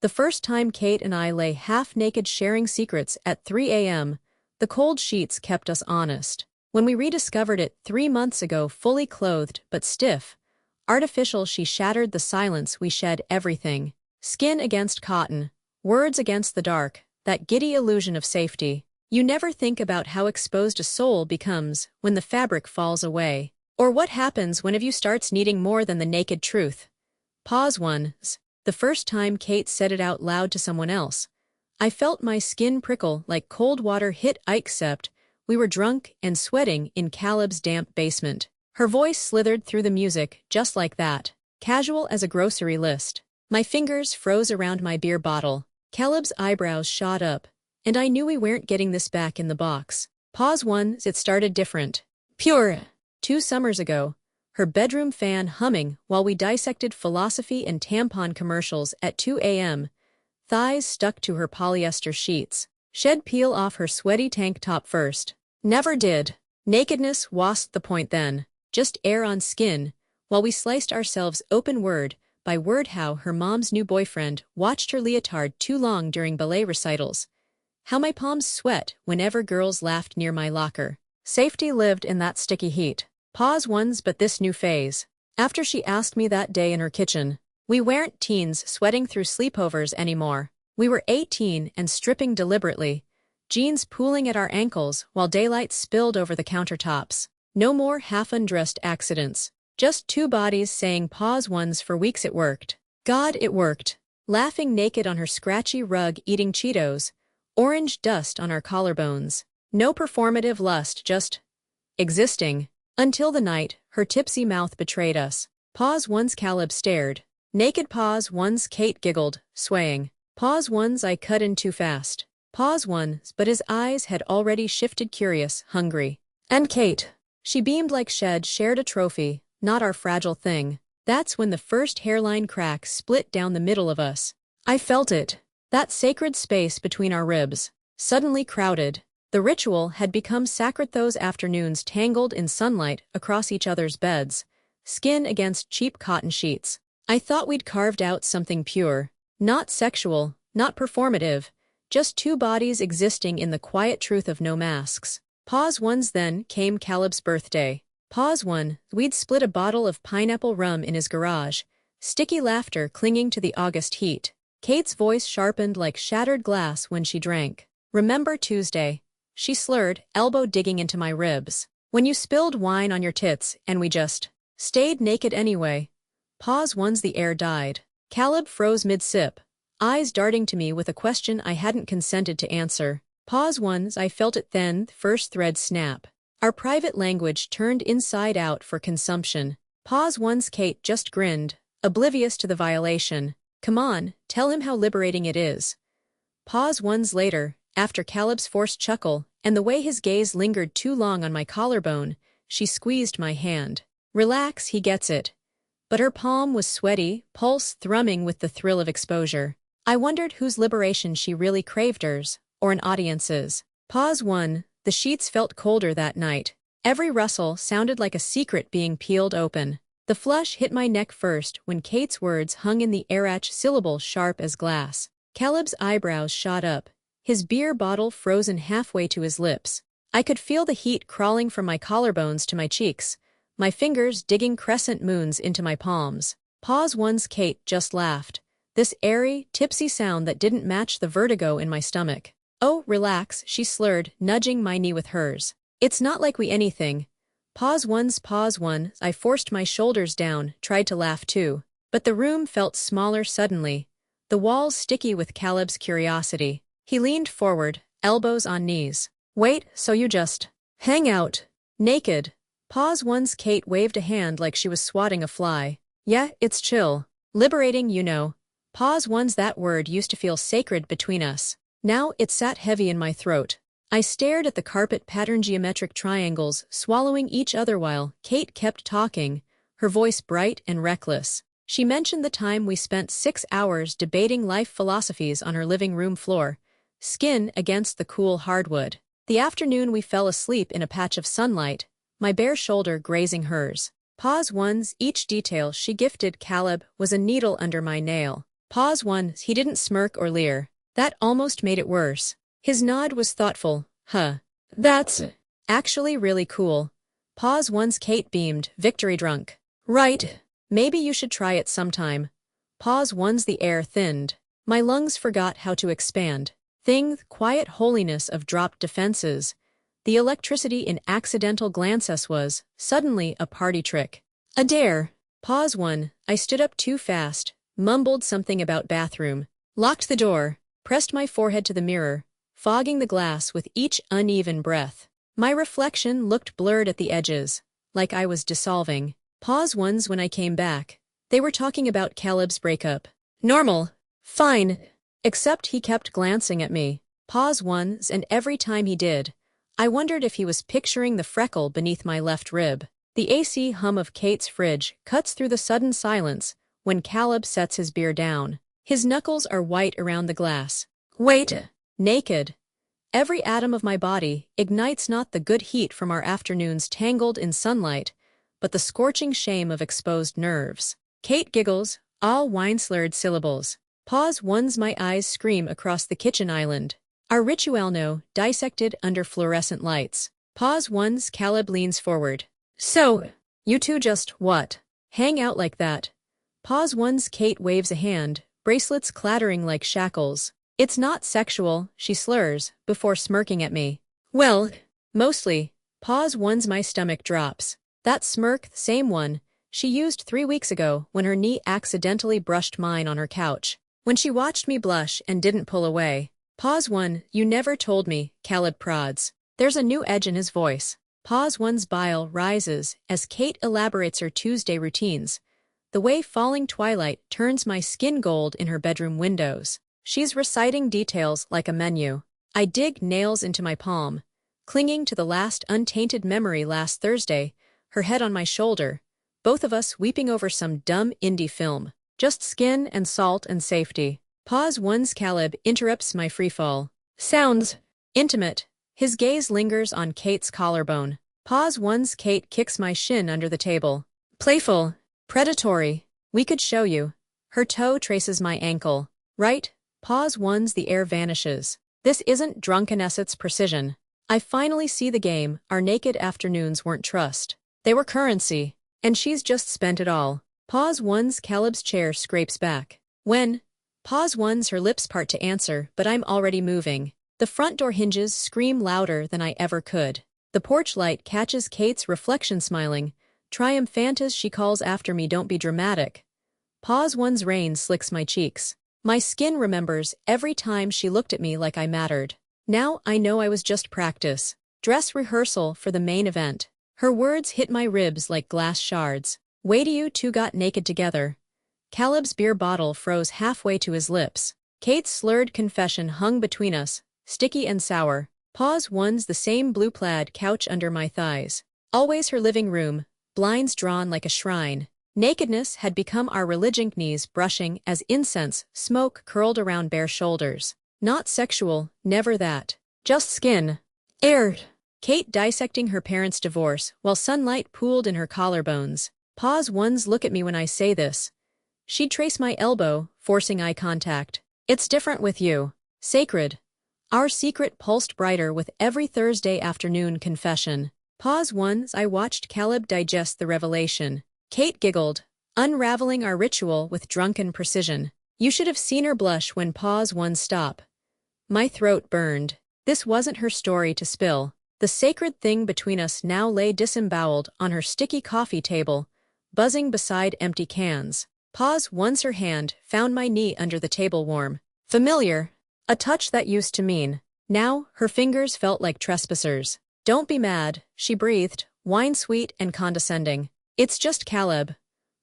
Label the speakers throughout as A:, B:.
A: The first time Kate and I lay half-naked sharing secrets at 3 a.m., the cold sheets kept us honest. When we rediscovered it 3 months ago fully clothed but stiff, artificial, she shattered the silence we shed everything. Skin against cotton, words against the dark, that giddy illusion of safety. You never think about how exposed a soul becomes when the fabric falls away. Or what happens whenever you starts needing more than the naked truth. Pause 1. The first time Kate said it out loud to someone else, I felt my skin prickle like cold water hit ice, except we were drunk and sweating in Caleb's damp basement. Her voice slithered through the music just like that, casual as a grocery list. My fingers froze around my beer bottle. Caleb's eyebrows shot up, and I knew we weren't getting this back in the box. Pause 1. It started different. Pure. 2 summers ago, her bedroom fan humming while we dissected philosophy and tampon commercials at 2 a.m., thighs stuck to her polyester sheets. Shed peel off her sweaty tank top first. Never did. Nakedness wasn't the point then, just air on skin, while we sliced ourselves open word by word how her mom's new boyfriend watched her leotard too long during ballet recitals. How my palms sweat whenever girls laughed near my locker. Safety lived in that sticky heat. Pause 1. But this new phase. After she asked me that day in her kitchen, we weren't teens sweating through sleepovers anymore. We were 18 and stripping deliberately, jeans pooling at our ankles while daylight spilled over the countertops. No more half-undressed accidents. Just 2 bodies saying pause 1 for weeks. It worked. God, it worked. Laughing naked on her scratchy rug, eating Cheetos, orange dust on our collarbones. No performative lust, just existing. Until the night her tipsy mouth betrayed us. Pause 1. Caleb stared. Naked. Pause 1. Kate giggled, swaying. Pause 1. I cut in too fast. Pause 1. But his eyes had already shifted, curious, hungry. And Kate. She beamed like she'd shared a trophy, not our fragile thing. That's when the first hairline crack split down the middle of us. I felt it. That sacred space between our ribs. Suddenly crowded. The ritual had become sacred. Those afternoons tangled in sunlight across each other's beds, skin against cheap cotton sheets. I thought we'd carved out something pure, not sexual, not performative, just 2 bodies existing in the quiet truth of no masks. Pause 1. Then came Caleb's birthday. Pause 1. We'd split a bottle of pineapple rum in his garage, sticky laughter clinging to the August heat. Kate's voice sharpened like shattered glass when she drank. Remember Tuesday? She slurred, elbow digging into my ribs. When you spilled wine on your tits and we just stayed naked anyway. Pause 1. The air died. Caleb froze mid-sip, eyes darting to me with a question I hadn't consented to answer. Pause 1. I felt it then, first thread snap. Our private language turned inside out for consumption. Pause 1. Kate just grinned, oblivious to the violation. Come on, tell him how liberating it is. Pause 1. Later, after Caleb's forced chuckle, and the way his gaze lingered too long on my collarbone, she squeezed my hand. Relax, he gets it. But her palm was sweaty, pulse thrumming with the thrill of exposure. I wondered whose liberation she really craved, hers, or an audience's. Pause 1. The sheets felt colder that night. Every rustle sounded like a secret being peeled open. The flush hit my neck first when Kate's words hung in the air, each syllable sharp as glass. Caleb's eyebrows shot up, his beer bottle frozen halfway to his lips. I could feel the heat crawling from my collarbones to my cheeks, my fingers digging crescent moons into my palms. Pause 1. Kate just laughed, this airy, tipsy sound that didn't match the vertigo in my stomach. Oh, relax, she slurred, nudging my knee with hers. It's not like we anything. Pause 1. Pause 1. I forced my shoulders down, tried to laugh too. But the room felt smaller suddenly, the walls sticky with Caleb's curiosity. He leaned forward, elbows on knees. Wait, so you just hang out naked? Pause 1. Kate waved a hand like she was swatting a fly. Yeah, it's chill. Liberating, you know. Pause 1. That word used to feel sacred between us. Now it sat heavy in my throat. I stared at the carpet pattern geometric triangles swallowing each other while Kate kept talking, her voice bright and reckless. She mentioned the time we spent 6 hours debating life philosophies on her living room floor, skin against the cool hardwood. The afternoon we fell asleep in a patch of sunlight, my bare shoulder grazing hers. Pause 1. Each detail she gifted Caleb was a needle under my nail. Pause 1. He didn't smirk or leer. That almost made it worse. His nod was thoughtful. Huh. That's actually really cool. Pause 1's Kate beamed, victory drunk. Right. Maybe you should try it sometime. Pause 1's the air thinned. My lungs forgot how to expand. Quiet holiness of dropped defenses. The electricity in accidental glances was, suddenly, a party trick. A dare. Pause 1. I stood up too fast, mumbled something about bathroom, locked the door, pressed my forehead to the mirror, fogging the glass with each uneven breath. My reflection looked blurred at the edges, like I was dissolving. Pause 1's when I came back. They were talking about Caleb's breakup. Normal. Fine. Except he kept glancing at me. Pause 1's, and every time he did, I wondered if he was picturing the freckle beneath my left rib. The AC hum of Kate's fridge cuts through the sudden silence when Caleb sets his beer down. His knuckles are white around the glass. Wait. Naked. Every atom of my body ignites not the good heat from our afternoons tangled in sunlight, but the scorching shame of exposed nerves. Kate giggles, all wine-slurred syllables. Pause 1's my eyes scream across the kitchen island. Our ritual dissected under fluorescent lights. Pause 1's Caleb leans forward. So, you two just, what? Hang out like that? Pause 1's Kate waves a hand, bracelets clattering like shackles. It's not sexual, she slurs, before smirking at me. Well, mostly. Pause 1's my stomach drops. That smirk, same one, she used 3 weeks ago when her knee accidentally brushed mine on her couch. When she watched me blush and didn't pull away. Pause 1, you never told me, Caleb prods. There's a new edge in his voice. Pause 1's bile rises as Kate elaborates her Tuesday routines. The way falling twilight turns my skin gold in her bedroom windows. She's reciting details like a menu. I dig nails into my palm, clinging to the last untainted memory last Thursday, her head on my shoulder, both of us weeping over some dumb indie film. Just skin and salt and safety. Pause 1's Caleb interrupts my freefall. Sounds intimate. His gaze lingers on Kate's collarbone. Pause 1's Kate kicks my shin under the table. Playful. Predatory. We could show you. Her toe traces my ankle. Right? Pause 1's the air vanishes. This isn't drunkeness's precision. I finally see the game. Our naked afternoons weren't trust. They were currency. And she's just spent it all. Pause 1's Caleb's chair scrapes back. When? Pause 1's her lips part to answer, but I'm already moving. The front door hinges scream louder than I ever could. The porch light catches Kate's reflection smiling. Triumphant as she calls after me, don't be dramatic. Pause 1's rain slicks my cheeks. My skin remembers every time she looked at me like I mattered. Now I know I was just practice. Dress rehearsal for the main event. Her words hit my ribs like glass shards. Way do you two got naked together? Caleb's beer bottle froze halfway to his lips. Kate's slurred confession hung between us, sticky and sour. Pause 1's the same blue plaid couch under my thighs. Always her living room, blinds drawn like a shrine. Nakedness had become our religion, knees brushing as incense, smoke curled around bare shoulders. Not sexual, never that. Just skin. Aired. Kate dissecting her parents' divorce while sunlight pooled in her collarbones. Pause 1's look at me when I say this. She'd trace my elbow, forcing eye contact. It's different with you. Sacred. Our secret pulsed brighter with every Thursday afternoon confession. Pause 1's I watched Caleb digest the revelation. Kate giggled, unraveling our ritual with drunken precision. You should have seen her blush when Pause 1 stop. My throat burned. This wasn't her story to spill. The sacred thing between us now lay disemboweled on her sticky coffee table, buzzing beside empty cans. Pause 1's her hand found my knee under the table warm. Familiar. A touch that used to mean. Now, her fingers felt like trespassers. Don't be mad, she breathed, wine-sweet and condescending. It's just Caleb.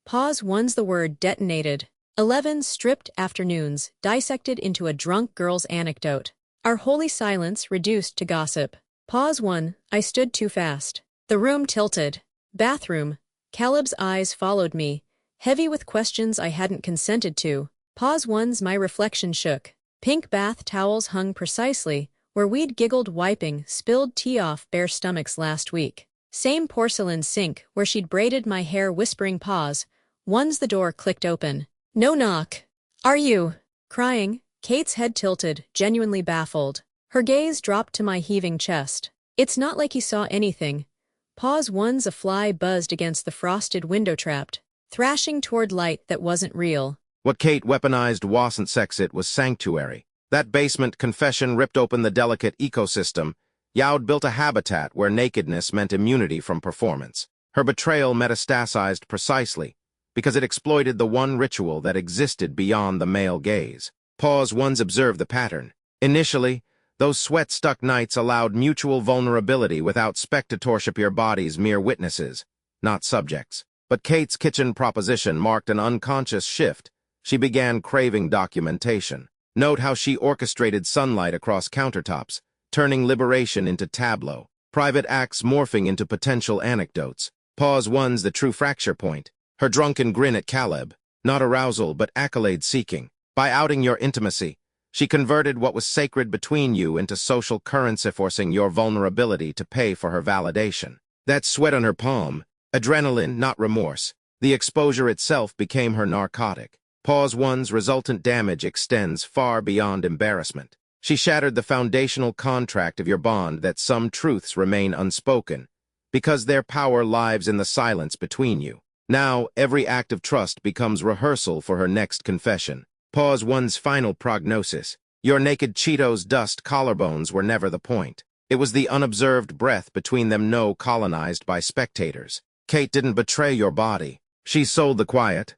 A: Pause 1's the word detonated. 11 stripped afternoons dissected into a drunk girl's anecdote. Our holy silence reduced to gossip. Pause 1, I stood too fast. The room tilted. Bathroom. Caleb's eyes followed me, heavy with questions I hadn't consented to. Pause 1's my reflection shook. Pink bath towels hung precisely where we'd giggled wiping spilled tea off bare stomachs last week. Same porcelain sink where she'd braided my hair whispering pause. 1's the door clicked open. No knock. Are you crying? Kate's head tilted, genuinely baffled. Her gaze dropped to my heaving chest. It's not like he saw anything. Pause one's a fly buzzed against the frosted window trapped, thrashing toward light that wasn't real.
B: What Kate weaponized wasn't sexit was sanctuary. That basement confession ripped open the delicate ecosystem. Yaud built a habitat where nakedness meant immunity from performance. Her betrayal metastasized precisely because it exploited the one ritual that existed beyond the male gaze. Pause one's observed the pattern. Initially, those sweat-stuck nights allowed mutual vulnerability without spectatorship, your bodies mere witnesses, not subjects. But Kate's kitchen proposition marked an unconscious shift. She began craving documentation. Note how she orchestrated sunlight across countertops, turning liberation into tableau, private acts morphing into potential anecdotes. Pause one's the true fracture point. Her drunken grin at Caleb, not arousal but accolade-seeking. By outing your intimacy, she converted what was sacred between you into social currency, forcing your vulnerability to pay for her validation. That sweat on her palm, adrenaline, not remorse. The exposure itself became her narcotic. Pause one's resultant damage extends far beyond embarrassment. She shattered the foundational contract of your bond that some truths remain unspoken, because their power lives in the silence between you. Now, every act of trust becomes rehearsal for her next confession. Pause one's final prognosis. Your naked Cheetos dust collarbones were never the point. It was the unobserved breath between them, no colonized by spectators. Kate didn't betray your body. She sold the quiet,